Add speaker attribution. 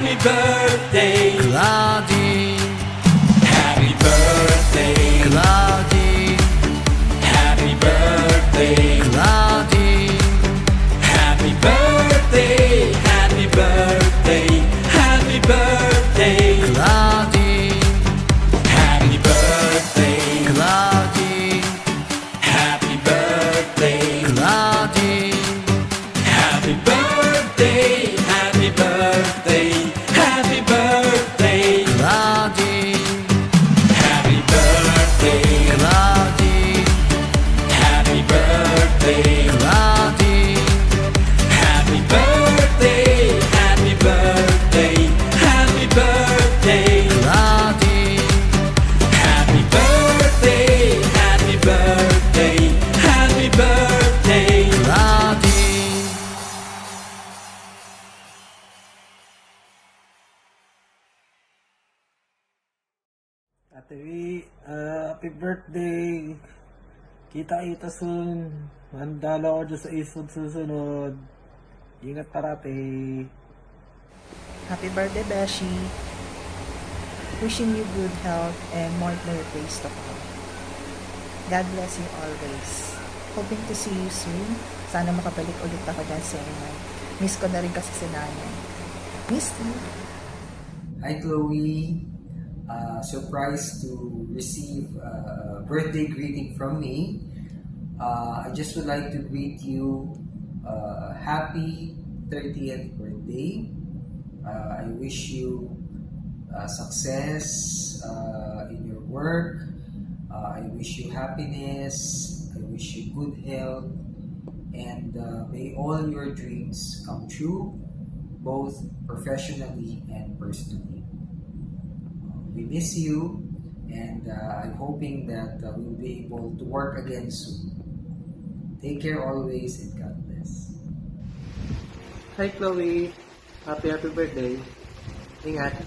Speaker 1: Happy birthday,
Speaker 2: Claudine,
Speaker 1: happy birthday,
Speaker 2: Claudine,
Speaker 1: happy birthday,
Speaker 2: Claudine,
Speaker 1: happy birthday, happy birthday, happy birthday,
Speaker 2: Claudine,
Speaker 1: happy birthday,
Speaker 2: Claudine,
Speaker 1: happy birthday,
Speaker 2: Claudine,
Speaker 1: happy birthday, happy birthday, happy birthday,
Speaker 2: Claudine,
Speaker 1: happy birthday,
Speaker 2: Claudine,
Speaker 1: happy birthday,
Speaker 2: Claudine,
Speaker 1: happy birthday, happy birthday, happy birthday,
Speaker 2: Claudine,
Speaker 1: happy birthday, happy birthday, happy birthday.
Speaker 2: Claudine.
Speaker 3: Ate V, happy birthday! Kita-kita soon. Mandala ko dyan sa Eastwood susunod. Ingat parati.
Speaker 4: Happy birthday, Beshi. Wishing you good health and more days to come. God bless you always. Hoping to see you soon. Sana makabalik ulit ako dyan sa inyo. Miss ko na rin kasi si nanay. Miss you.
Speaker 5: Hi Chloe, surprised to receive a birthday greeting from me. I just would like to greet you happy 30th birthday. I wish you success in your work. I wish you happiness. I wish you good health. And may all your dreams come true, both professionally and personally. We miss you, and I'm hoping that we'll be able to work again soon. Take care always, and God bless.
Speaker 3: Hi Chloe, happy birthday. Ingat.